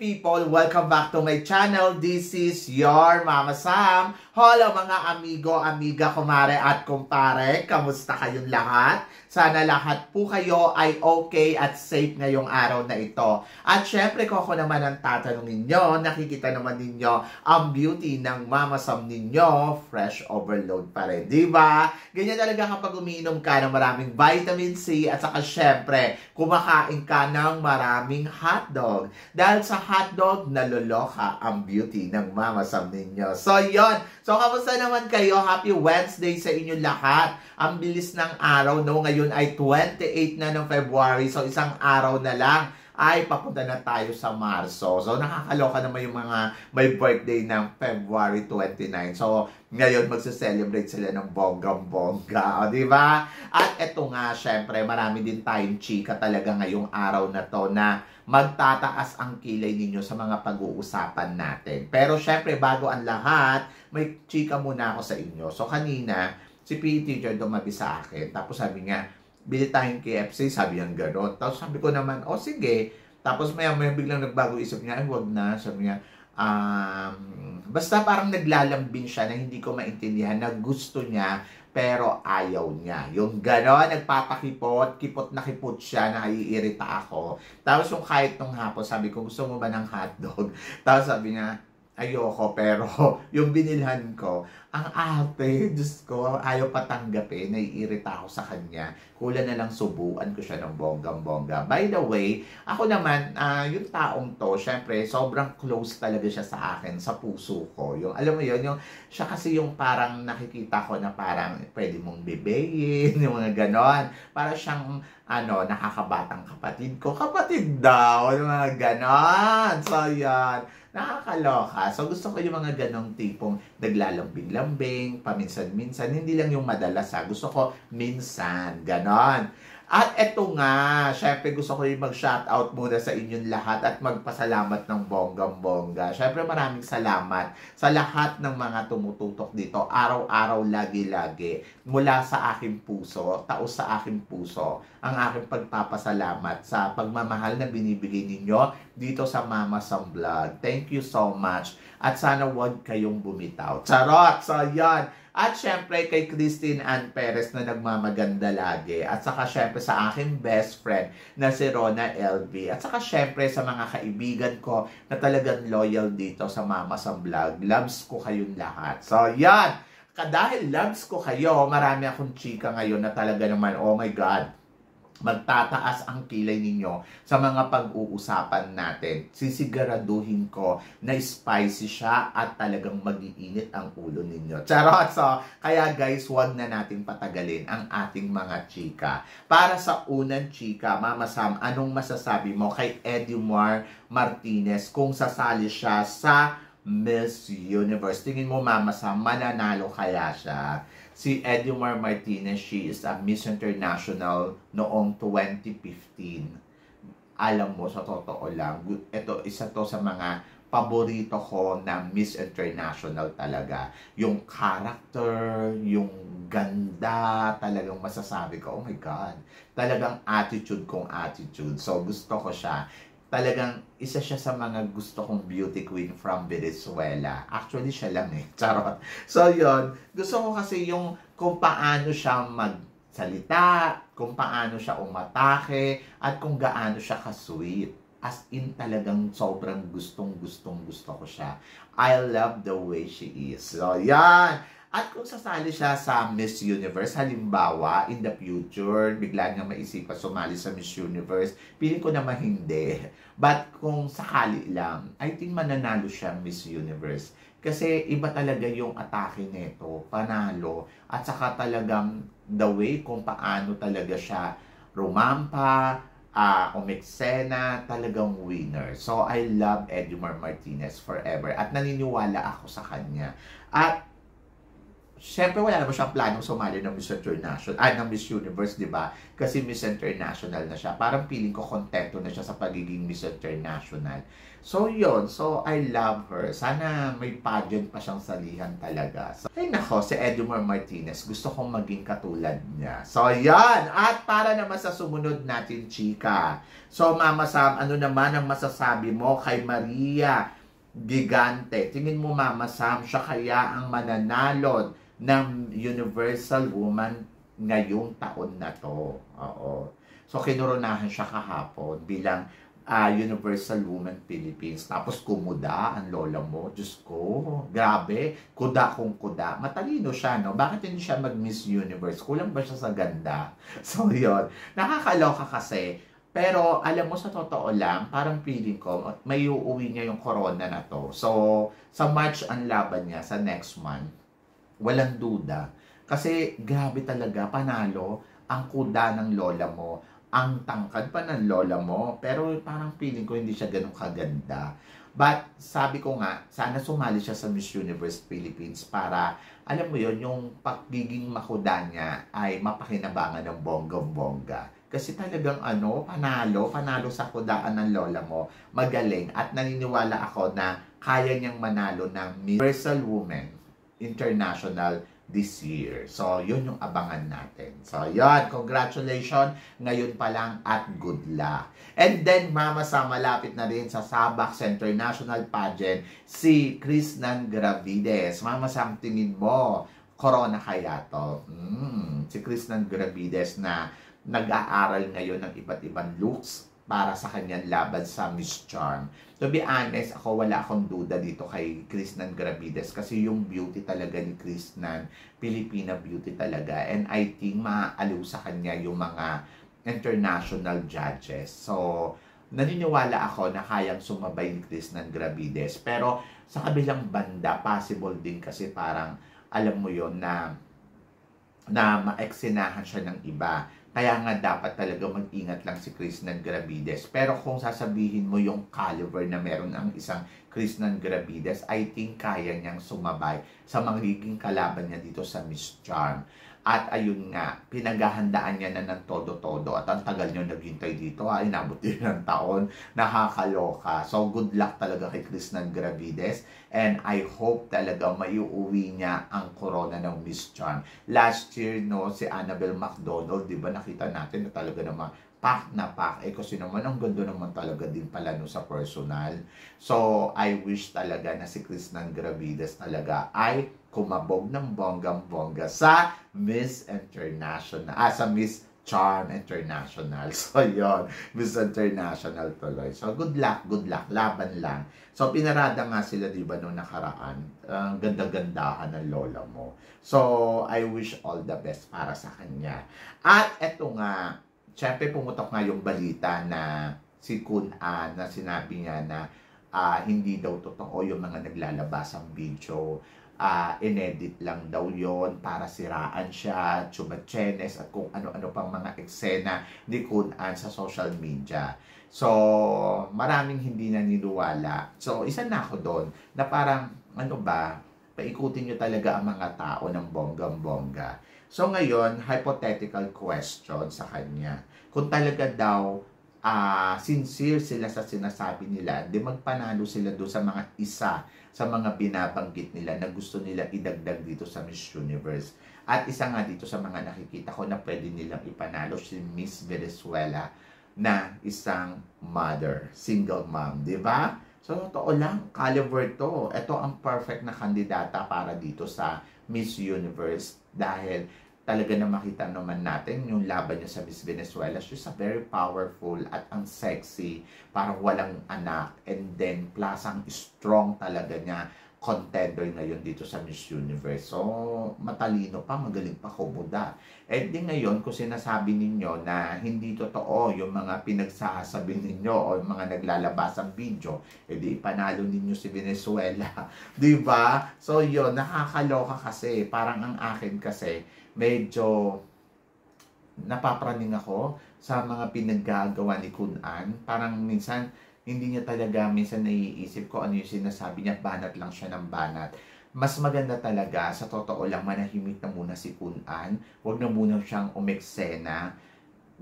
people! Welcome back to my channel. This is your Mama Sam. Hello mga amigo, amiga, kumare at kumpare. Kamusta kayong lahat? Sana lahat po kayo ay okay at safe ngayong araw na ito. At syempre kung ako naman ang tatanungin nyo, nakikita naman ninyo ang beauty ng Mama Sam ninyo, fresh overload pa rin. Diba? Ganyan talaga kapag umiinom ka ng maraming vitamin C at saka syempre kumakain ka ng maraming hotdog. Dahil sa hotdog, naloloka ang beauty ng Mama Sam ninyo. So, yon. So, kamusta naman kayo? Happy Wednesday sa inyo lahat. Ang bilis ng araw, no? Ngayon ay 28 na ng February. So, isang araw na lang ay papunta na tayo sa Marso. So, nakakaloka naman yung mga may birthday ng February 29. So, ngayon magse-celebrate sila ng bonggang-bongga. O, di ba? At eto nga, syempre, marami din tayong chika talaga ngayong araw na to na magtataas ang kilay ninyo sa mga pag-uusapan natin. Pero syempre, bago ang lahat, may chika muna ako sa inyo. So, kanina, si PE teacher dumabi sa akin. Tapos sabi niya, bili tayong KFC, sabi niya gano'n. Tapos sabi ko naman, oh sige. Tapos maya biglang nagbago isip niya, ay wag na. Sabi niya, basta parang naglalambing siya na hindi ko maintindihan na gusto niya pero ayaw niya. Yung gano'n, nagpapakipot, kipot na kipot siya, naiirita ako. Tapos yung kahit nung hapon, sabi ko, gusto mo ba ng hotdog? Tapos sabi niya, ayoko, pero yung binilhan ko, ang ate, Diyos ko, ayaw patanggapin, naiirita ako sa kanya. Kulang na lang subuan ko siya ng bonggang-bongga. By the way, ako naman, yung taong to, syempre, sobrang close talaga siya sa akin, sa puso ko. Yung, alam mo yun, yung, siya kasi yung parang nakikita ko na parang pwede mong bebeyin, yung mga ganon. Para siyang, nakakabatang kapatid ko. Kapatid daw, yung mga ganon. So, yan. Nakakaloka. So, gusto ko yung mga ganong tipong naglalambing-lambing, paminsan-minsan. Hindi lang yung madalas, ha. Gusto ko minsan. Ganon. At eto nga, syempre gusto ko yung mag-shoutout muna sa inyong lahat at magpasalamat ng bonggang-bongga. Syempre maraming salamat sa lahat ng mga tumututok dito. Araw-araw, lagi-lagi. Mula sa aking puso, taos sa aking puso, ang aking pagpapasalamat sa pagmamahal na binibigay ninyo dito sa Mama Sam Vlog. Thank you so much. At sana huwag kayong bumitaw. Charot! So, yan. At syempre kay Christine Ann Perez na nagmamaganda lagi. At saka syempre sa aking best friend na si Rona LV. At saka syempre sa mga kaibigan ko na talagang loyal dito sa Mama Sam Vlog. Loves ko kayong lahat. So, yan. Dahil loves ko kayo, marami akong chika ngayon na talaga naman, oh my God, magtataas ang kilay ninyo sa mga pag-uusapan natin. Sisiguraduhin ko na spicy siya at talagang mag-iinit ang ulo ninyo. Charot! So, kaya guys, huwag na natin patagalin ang ating mga chika. Para sa unang chika, Mama Sam, anong masasabi mo kay Edimar Martinez kung sasali siya sa Miss Universe? Tingin mo, Mama Sam, mananalo kaya siya? Si Edimar Martinez, she is a Miss International noong 2015. Alam mo, sa totoo lang, ito, isa to sa mga paborito ko na Miss International talaga. Yung character, yung ganda, talagang masasabi ko, oh my God, talagang attitude kong attitude. So, gusto ko siya. Talagang isa siya sa mga gusto kong beauty queen from Venezuela. Actually, siya lang eh. Charot. So, yon. Gusto ko kasi yung kung paano siya magsalita, kung paano siya umatake, at kung gaano siya ka-sweet. As in, talagang sobrang gusto ko siya. I love the way she is. So, yan. At kung sasali siya sa Miss Universe, halimbawa, in the future, bigla niya maisipan sumali sa Miss Universe, piling ko naman hindi. But kung sakali lang, I think mananalo siya Miss Universe. Kasi iba talaga yung atake nito, panalo. At saka talagang the way kung paano talaga siya rumampa, umeksena, talagang winner. So, I love Edimar Martinez forever. At naniniwala ako sa kanya. At Siyempre, wala naman siyang planong sumali ng Miss International, ng Miss Universe, di ba? Kasi Miss International na siya. Parang feeling ko kontento na siya sa pagiging Miss International. So, yun. So, I love her. Sana may pageant pa siyang salihan talaga. So, ay nako, si Edmar Martinez. Gusto kong maging katulad niya. So, yan. At para naman sa sumunod natin, chika. So, Mama Sam, ano naman ang masasabi mo kay Maria Gigante? Tingin mo, Mama Sam, siya kaya ang mananalo ng Universal Woman ngayong taon na to? Oo. So, kinoronahan siya kahapon bilang Universal Woman Philippines. Tapos kumuda ang lola mo. Diyos ko, grabe. Kuda kung kuda. Matalino siya, no? Bakit hindi siya mag-Miss Universe? Kulang ba siya sa ganda? So, yun. Nakakaloka kasi. Pero, alam mo, sa totoo lang, parang feeling ko, may uuwi niya yung corona na to. So, sa March ang laban niya, sa next month, walang duda. Kasi grabe talaga, panalo ang kuda ng lola mo, ang tangkad pa ng lola mo, pero parang feeling ko hindi siya ganun kaganda. But sabi ko nga, sana sumali siya sa Miss Universe Philippines para, alam mo yon, yung pagiging makuda niya ay mapakinabangan ng bonggang-bongga. Kasi talagang panalo sa kudaan ng lola mo, magaling. At naniniwala ako na kaya niyang manalo ng Universal Woman International this year. So, yun yung abangan natin. So, yun. Congratulations. Ngayon pa lang at good luck. And then, Mama Sam, malapit na rin sa Sabax International Pageant si Krishnan Gravides. Mama Sam, tingin mo, corona kaya to? Si Krishnan Gravides na nag-aaral ngayon ng iba't ibang looks para sa kanyang laban sa Miss Charm. To be honest, wala akong duda dito kay Krishnan Gravides kasi yung beauty talaga ni Krishnan, Filipina beauty talaga. And I think maaaliw sa kanya yung mga international judges. So, naniniwala ako na kayang sumabay ni Krishnan Gravides. Pero sa kabilang banda, possible din kasi parang, alam mo yon na maeksinahan siya ng iba. Kaya nga dapat talaga mag-ingat lang si Krishnan Gravides. Pero kung sasabihin mo yung caliber na meron ang isang Krishnan Gravides, I think kaya niyang sumabay sa magiging kalaban niya dito sa Miss Charm. At ayun nga, pinaghahandaan niya na ng todo-todo. At ang tagal niya naghintay dito, inabot din ng taon. Nakakaloka. So, good luck talaga kay Krishnan Gravides. And I hope talaga maiuwi niya ang corona ng Miss Charm. Last year, si Annabelle McDonald, di ba nakita natin na talaga naman pack na pack. Kasi naman, ang ganda naman talaga din pala sa personal. So, I wish talaga na si Krishnan Gravides talaga ay kumabog ng bonggang-bongga sa Miss International, sa Miss Charm International. So, yon, Miss International tuloy. So, good luck, laban lang. So, pinarada nga sila, di ba, noong nakaraan. Ang ganda-gandahan ng lola mo. So, I wish all the best para sa kanya. At eto nga, syempre pumutok nga yung balita na si Kun An na sinabi niya na hindi daw totoo yung mga naglalabas ang video. Inedit lang daw yon para siraan siya, chumachenes at kung ano-ano pang mga eksena ni Kun An sa social media. So, maraming hindi naniniwala. So, isa na ako doon na parang, paikutin nyo talaga ang mga tao ng bonggang-bongga. So, ngayon, hypothetical question sa kanya. Kung talaga daw sincere sila sa sinasabi nila, di magpanalo sila doon sa mga sa mga binabanggit nila na gusto nila idagdag dito sa Miss Universe. At isa nga dito sa mga nakikita ko na pwede nilang ipanalo si Miss Venezuela na isang mother, single mom, di ba? So, totoo lang, caliber to. Ito ang perfect na kandidata para dito sa Miss Universe dahil talaga na makita naman natin yung laban niya sa Miss Venezuela. She's a very powerful at ang sexy, parang walang anak. And then, plus ang strong talaga niya, contender ngayon dito sa Miss Universe. So, matalino pa, magaling pa kumuda. And din ngayon, kung sinasabi ninyo na hindi totoo yung mga pinagsasabi ninyo o yung mga naglalabas ang video, edi panalo ninyo si Venezuela. Di ba? So, yun, nakakaloka kasi. Parang ang akin kasi, medyo napapraning ako sa mga pinaggagawa ni Kun An. Parang minsan, hindi niya talaga minsan naiisip ko ano yung sinasabi niya, banat lang siya ng banat. mas maganda talaga, sa totoo lang, manahimik na muna si Kun An. Huwag na muna siyang umeksena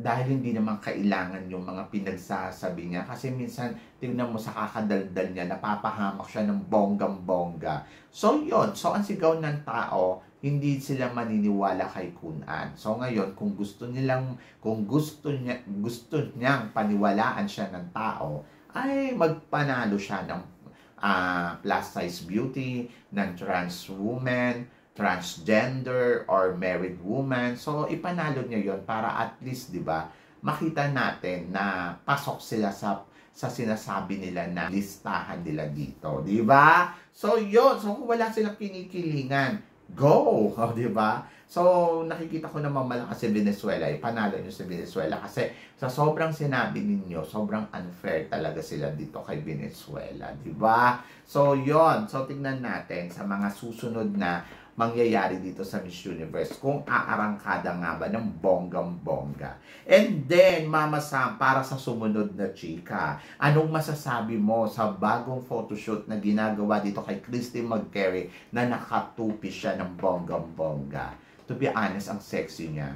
dahil hindi naman kailangan yung mga pinagsasabi niya. Kasi minsan, tingnan mo sa kakadaldal niya, napapahamak siya ng bonggang-bongga. So, yun. So, ang sigaw ng tao, hindi sila maniniwala kay Kun An. So, ngayon, kung gusto niyang paniwalaan siya ng tao, ay magpanalo siya ng plus size beauty, ng trans woman, transgender, or married woman. So, ipanalo niya yon para at least, di ba, makita natin na pasok sila sa sinasabi nila na listahan nila dito. Di ba? So, yun. So, kung wala silang kinikilingan, go! O, di ba? So, nakikita ko naman malakas si Venezuela. Ipanalo nyo si Venezuela kasi sa sobrang sinabi ninyo, sobrang unfair talaga sila dito kay Venezuela. Di ba? So, yon. So, tingnan natin sa mga susunod na mangyayari dito sa Miss Universe kung aarangkada nga ba ng bonggang-bongga. And then, Mama Sam, para sa sumunod na chika, anong masasabi mo sa bagong photoshoot na ginagawa dito kay Christy McCary na nakatupi siya ng bonggang-bongga? To be honest, ang sexy niya.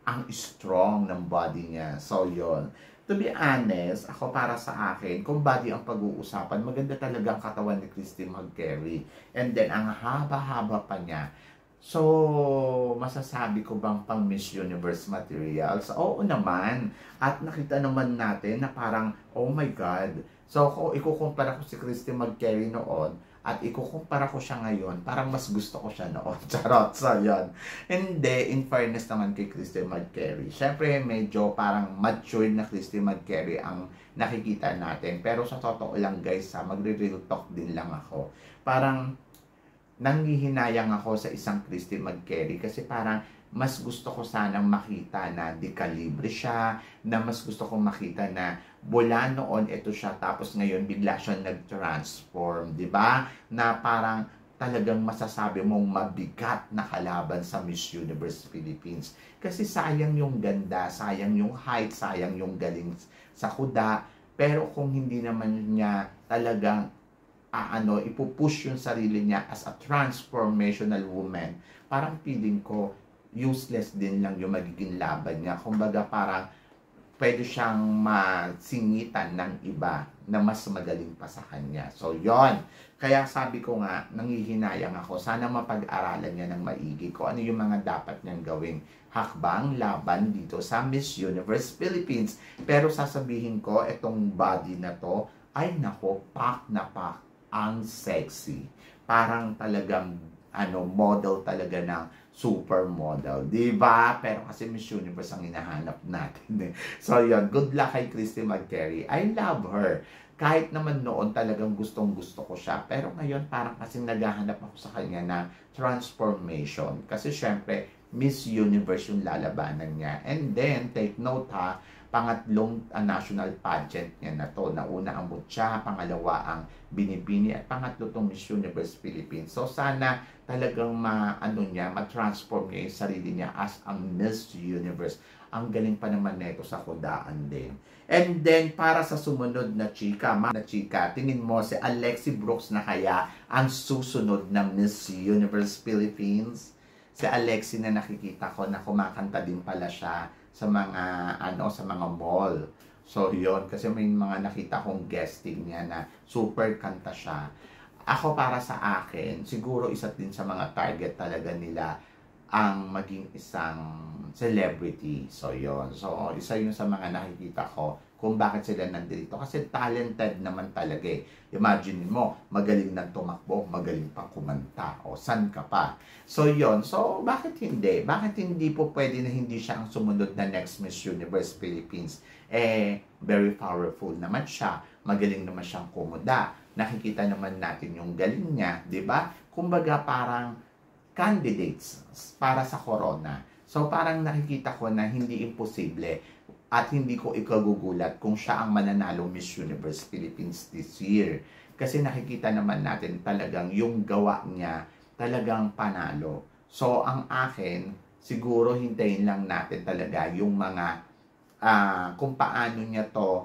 Ang strong ng body niya. So, yon. To be honest, ako para sa akin, kung body ang pag-uusapan, maganda talaga ang katawan ni Christy McCary. And then, ang haba-haba pa niya. So, masasabi ko bang pang Miss Universe materials? Oo naman. At nakita naman natin na parang, oh my God. So, kung ikukumpara ko si Christy McCary noon, at ikukumpara ko siya ngayon, parang mas gusto ko siya noon. Charot, so yun. Hindi, in fairness naman kay Christy McCary. Siyempre, medyo parang mature na Christy McCary ang nakikita natin. Pero sa totoo lang guys, magre-real talk din lang ako. Parang, nanghihinayang ako sa isang Christy McCary kasi parang mas gusto ko sanang makita na di-calibre siya, na mas gusto kong makita na mula noon ito siya tapos ngayon bigla siya nag-transform, di ba? Na parang talagang masasabi mong mabigat na kalaban sa Miss Universe Philippines. Kasi sayang yung ganda, sayang yung height, sayang yung galing sa kuda. Pero kung hindi naman niya talagang ipupush yung sarili niya as a transformational woman, parang feeling ko useless din lang yung magiging laban niya. Kumbaga parang pwede siyang masingitan ng iba na mas magaling pa sa kanya. So, yon. Kaya sabi ko nga, nanghihinayang ako. Sana mapag-aralan niya ng maigi kung ano yung mga dapat niyang gawing hakbang laban dito sa Miss Universe Philippines. Pero sasabihin ko, itong body na to, ay nako, pak na pak, ang sexy. Parang talagang model talaga ng supermodel, di ba? Pero kasi Miss Universe ang hinahanap natin. So, yun. Good luck kay Christy McCary. I love her. Kahit naman noon talagang gustong-gusto ko siya. Pero ngayon parang kasing naghahanap ako sa kanya na transformation. Kasi syempre, Miss Universe yung lalabanan niya. And then, take note ha, pangatlong national pageant niya na to. Nauna ang Butya, pangalawa ang Binibini, at pangatlo tong Miss Universe Philippines. So sana talagang ma-transform niya yung sarili niya as a Miss Universe. Ang galing pa naman nito sa kudaan din. And then, para sa sumunod na chika, tingin mo si Alexi Brooks na kaya ang susunod na Miss Universe Philippines? Si Alexi na nakikita ko na kumakanta din pala siya sa mga sa mga mall. So yon, kasi may mga nakita kong guesting niya na super kanta siya. Ako para sa akin, siguro isa din sa mga target talaga nila ang maging isang celebrity. So yon. So isa yun sa mga nakikita ko kung bakit sila nandito. Kasi talented naman talaga eh. Imagine mo, magaling nang tumakbo, magaling pa kumanta. O, san ka pa? So, yon. So, bakit hindi? Bakit hindi po pwede na hindi siya ang sumunod na next Miss Universe Philippines? Very powerful naman siya. Magaling naman siyang kumuda. Nakikita naman natin yung galing niya, di ba? Kumbaga, parang candidates para sa corona. So, parang nakikita ko na hindi imposible. At hindi ko ikagugulat kung siya ang mananalo Miss Universe Philippines this year. Kasi nakikita naman natin talagang yung gawa niya talagang panalo. So, ang akin, siguro hintayin lang natin talaga yung mga kung paano niya to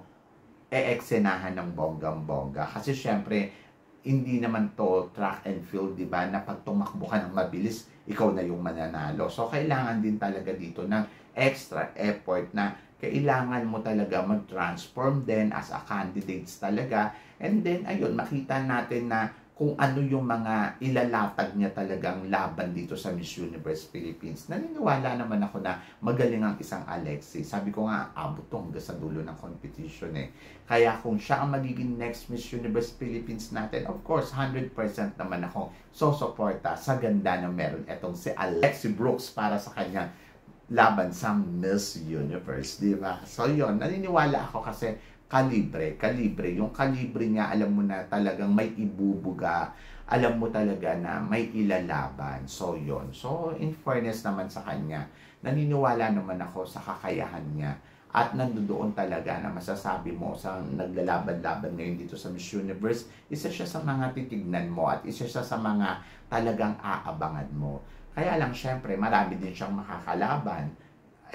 e-eksenahan ng bonggang-bongga. Kasi syempre, hindi naman to track and field, di ba? Na pag tumakbo ka ng mabilis, ikaw na yung mananalo. So, kailangan din talaga dito ng extra effort na kailangan mo talaga mag-transform din as a candidates talaga. And then, ayun, makita natin na kung ano yung mga ilalatag niya talagang laban dito sa Miss Universe Philippines. Naniniwala naman ako na magaling ang isang Alexi. Sabi ko nga, abot to hanggang sa dulo ng competition eh. Kaya kung siya ang magiging next Miss Universe Philippines natin, of course, 100% naman ako susuporta sa ganda na meron etong si Alexi Brooks para sa kanya laban sa Miss Universe, di ba? So yun, naniniwala ako kasi kalibre. Yung kalibre niya, alam mo na talagang may ibubuga, alam mo talaga na may ilalaban. So yun. So in fairness naman sa kanya, naniniwala naman ako sa kakayahan niya. At nandoon talaga na masasabi mo sa naglalaban-laban ngayon dito sa Miss Universe, isa siya sa mga titignan mo at isa siya sa mga talagang aabangan mo. Kaya lang, syempre, marami din siyang makakalaban.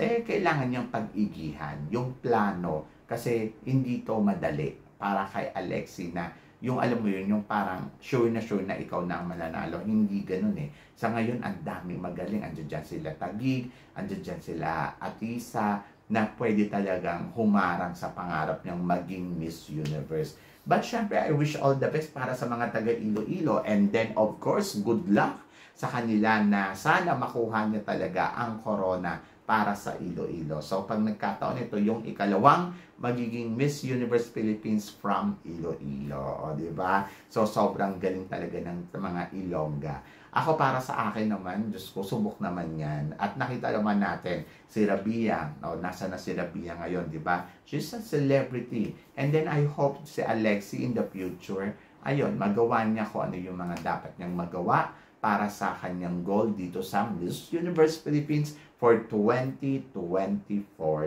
Kailangan niyang pag-igihan, yung plano, kasi hindi to madali para kay Alexi na yung alam mo yun, yung parang sure na ikaw na ang mananalo. Hindi ganun eh. Sa ngayon, ang daming magaling. Andiyan dyan sila Taguig, andiyan dyan sila Atisa, na pwede talagang humarang sa pangarap niyang maging Miss Universe. But syempre, I wish all the best para sa mga taga Iloilo. And then, of course, good luck sa kanila na sana makuha niya talaga ang corona para sa Iloilo. So, pag nagkataon ito, yung ikalawang magiging Miss Universe Philippines from Iloilo. O, diba? So, sobrang galing talaga ng mga Ilongga. Ako, para sa akin naman, Diyos ko, subok naman yan. At nakita naman natin, si Rabia, nasa na si Rabia ngayon, diba? She's a celebrity. And then, I hope si Alexi in the future, ayun, magawa niya kung ano yung mga dapat niyang magawa para sa kanyang goal dito sa Miss Universe Philippines for 2024.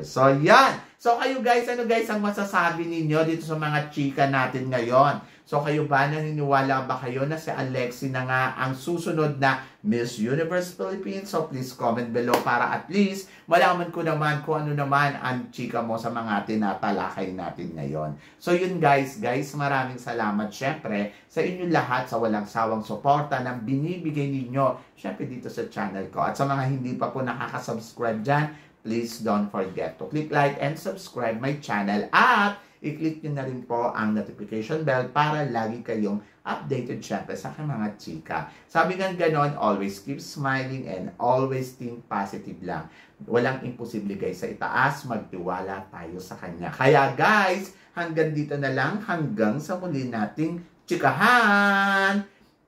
So, yan! So, kayo guys, ano guys ang masasabi ninyo dito sa mga chika natin ngayon? So, kayo ba, naniniwala ba kayo na si Alexi na nga ang susunod na Miss Universe Philippines? So, please comment below para at least malaman ko naman kung ano naman ang chika mo sa mga tinatalakay natin ngayon. So, yun guys, maraming salamat syempre sa inyo lahat sa walang sawang suporta na binibigay ninyo syempre dito sa channel ko. At sa mga hindi pa po nakaka-subscribe dyan, please don't forget to click like and subscribe my channel at i-click nyo na rin po ang notification bell para lagi kayong updated syempre sa aking mga chika. Sabi nga ganon, always keep smiling and always think positive lang. Walang imposible guys sa itaas, magtiwala tayo sa kanya. Kaya guys, hanggang dito na lang, hanggang sa muli nating chikahan!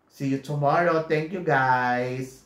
See you tomorrow. Thank you guys!